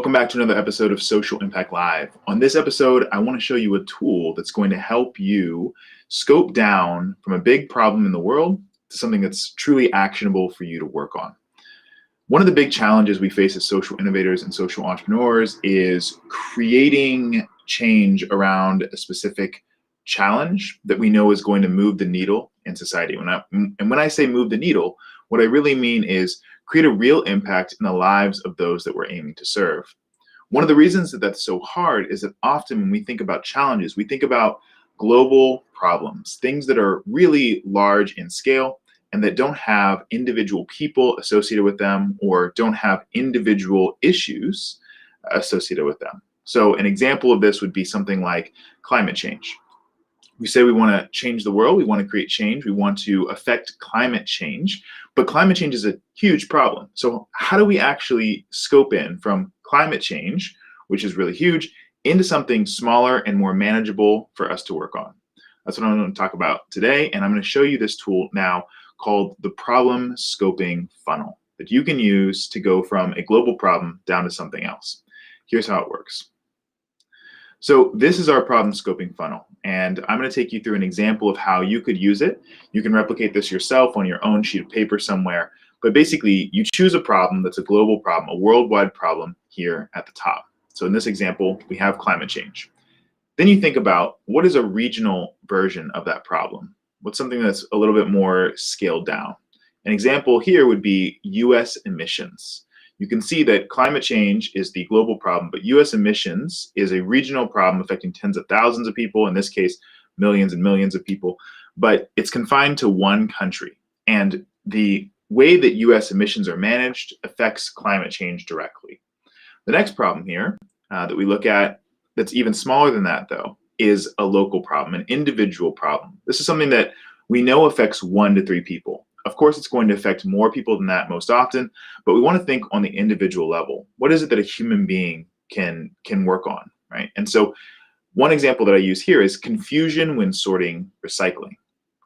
Welcome back to another episode of Social Impact Live. On this episode, I want to show you a tool that's going to help you scope down from a big problem in the world to something that's truly actionable for you to work on. One of the big challenges we face as social innovators and social entrepreneurs is creating change around a specific challenge that we know is going to move the needle in society. When I say move the needle, what I really mean is create a real impact in the lives of those that we're aiming to serve. One of the reasons that that's so hard is that often when we think about challenges, we think about global problems, things that are really large in scale and that don't have individual people associated with them or don't have individual issues associated with them. So an example of this would be something like climate change. We say we want to change the world, we want to create change, we want to affect climate change, but climate change is a huge problem. So how do we actually scope in from climate change, which is really huge, into something smaller and more manageable for us to work on? That's what I'm going to talk about today, and I'm going to show you this tool now called the problem scoping funnel that you can use to go from a global problem down to something else. Here's how it works. So this is our problem scoping funnel, and I'm going to take you through an example of how you could use it. You can replicate this yourself on your own sheet of paper somewhere, but basically you choose a problem that's a global problem, a worldwide problem here at the top. So in this example, we have climate change. Then you think about what is a regional version of that problem? What's something that's a little bit more scaled down? An example here would be US emissions. You can see that climate change is the global problem, but US emissions is a regional problem affecting tens of thousands of people, in this case, millions and millions of people, but it's confined to one country. And the way that US emissions are managed affects climate change directly. The next problem here that we look at that's even smaller than that, though, is a local problem, an individual problem. This is something that we know affects 1 to 3 people. Of course, it's going to affect more people than that most often, but we want to think on the individual level. What is it that a human being can work on, right? And so one example that I use here is confusion when sorting recycling.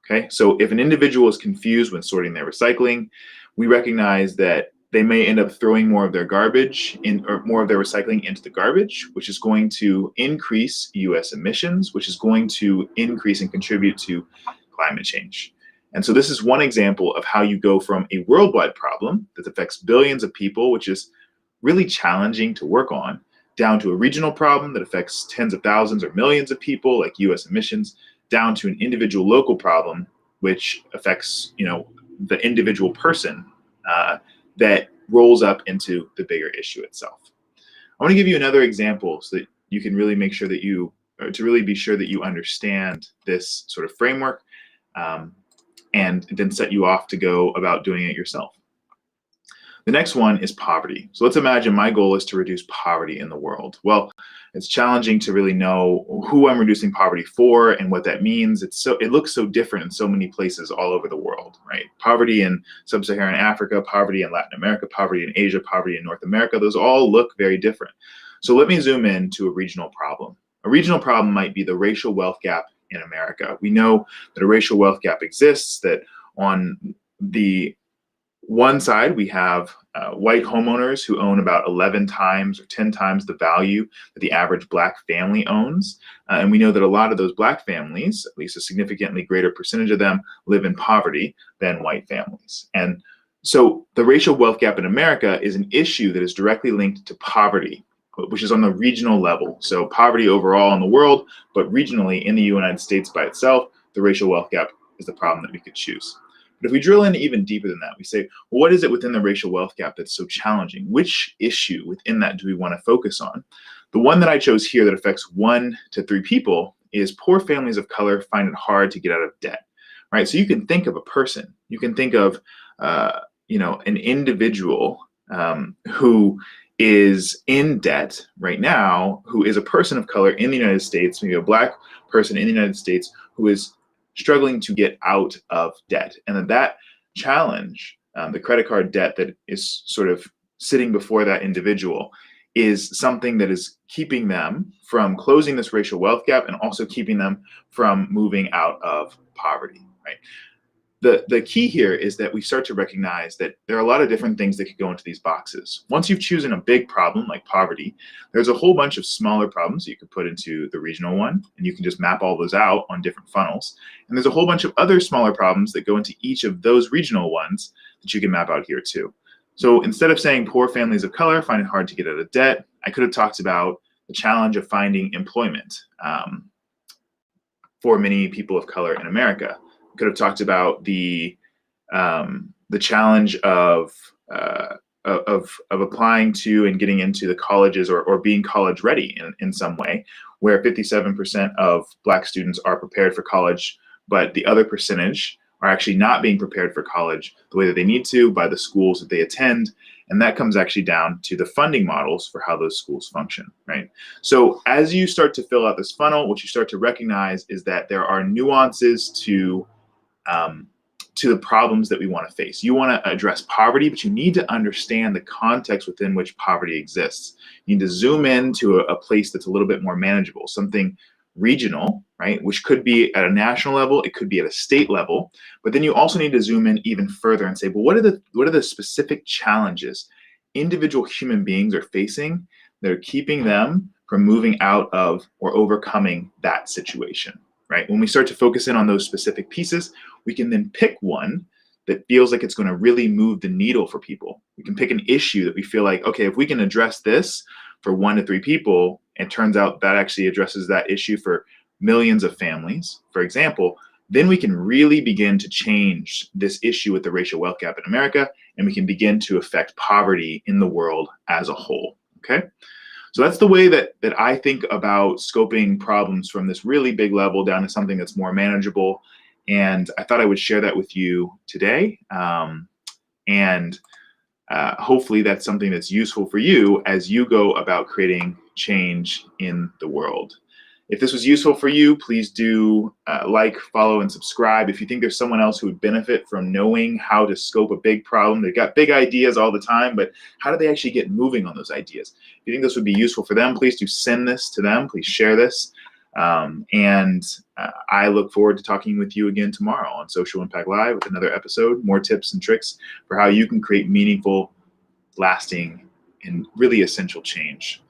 Okay, so if an individual is confused when sorting their recycling, we recognize that they may end up throwing more of their garbage or more of their recycling into the garbage, which is going to increase US emissions, which is going to increase and contribute to climate change. And so this is one example of how you go from a worldwide problem that affects billions of people, which is really challenging to work on, down to a regional problem that affects tens of thousands or millions of people, like US emissions, down to an individual local problem, which affects, the individual person that rolls up into the bigger issue itself. I want to give you another example so that you can really make sure that to really be sure that you understand this sort of framework, and then set you off to go about doing it yourself. The next one is poverty. So let's imagine my goal is to reduce poverty in the world. Well, it's challenging to really know who I'm reducing poverty for and what that means. It looks so different in so many places all over the world, right? Poverty in sub-Saharan Africa, poverty in Latin America, poverty in Asia, poverty in North America, those all look very different. So let me zoom in to a regional problem. A regional problem might be the racial wealth gap in America. We know that a racial wealth gap exists, that on the one side, we have white homeowners who own about 11 times or 10 times the value that the average Black family owns. And we know that a lot of those Black families, at least a significantly greater percentage of them, live in poverty than white families. And so the racial wealth gap in America is an issue that is directly linked to poverty, which is on the regional level. So poverty overall in the world, but regionally in the United States by itself, the racial wealth gap is the problem that we could choose. But if we drill in even deeper than that, we say, well, what is it within the racial wealth gap that's so challenging? Which issue within that do we want to focus on? The one that I chose here that affects 1 to 3 people is poor families of color find it hard to get out of debt, right? So you can think of a person, you can think of, an individual who is in debt right now, who is a person of color in the United States, maybe a Black person in the United States who is struggling to get out of debt. And that challenge, the credit card debt that is sort of sitting before that individual, is something that is keeping them from closing this racial wealth gap and also keeping them from moving out of poverty, right? The key here is that we start to recognize that there are a lot of different things that could go into these boxes. Once you've chosen a big problem like poverty, there's a whole bunch of smaller problems that you could put into the regional one, and you can just map all those out on different funnels. And there's a whole bunch of other smaller problems that go into each of those regional ones that you can map out here too. So instead of saying poor families of color find it hard to get out of debt, I could have talked about the challenge of finding employment for many people of color in America. Could have talked about the challenge of applying to and getting into the colleges or being college ready in some way, where 57% of Black students are prepared for college, but the other percentage are actually not being prepared for college the way that they need to by the schools that they attend. And that comes actually down to the funding models for how those schools function, right? So as you start to fill out this funnel, what you start to recognize is that there are nuances to the problems that we want to face. You want to address poverty, but you need to understand the context within which poverty exists. You need to zoom in to a place that's a little bit more manageable, something regional, right, which could be at a national level, it could be at a state level, but then you also need to zoom in even further and say, well, what are the specific challenges individual human beings are facing that are keeping them from moving out of or overcoming that situation, right? When we start to focus in on those specific pieces, we can then pick one that feels like it's going to really move the needle for people. We can pick an issue that we feel like, okay, if we can address this for 1 to 3 people, and it turns out that actually addresses that issue for millions of families, for example, then we can really begin to change this issue with the racial wealth gap in America, and we can begin to affect poverty in the world as a whole, okay? So that's the way that I think about scoping problems from this really big level down to something that's more manageable. And I thought I would share that with you today. Hopefully that's something that's useful for you as you go about creating change in the world. If this was useful for you, please do like, follow, and subscribe. If you think there's someone else who would benefit from knowing how to scope a big problem, they've got big ideas all the time, but how do they actually get moving on those ideas? If you think this would be useful for them, please do send this to them. Please share this. I look forward to talking with you again tomorrow on Social Impact Live with another episode, more tips and tricks for how you can create meaningful, lasting, and really essential change.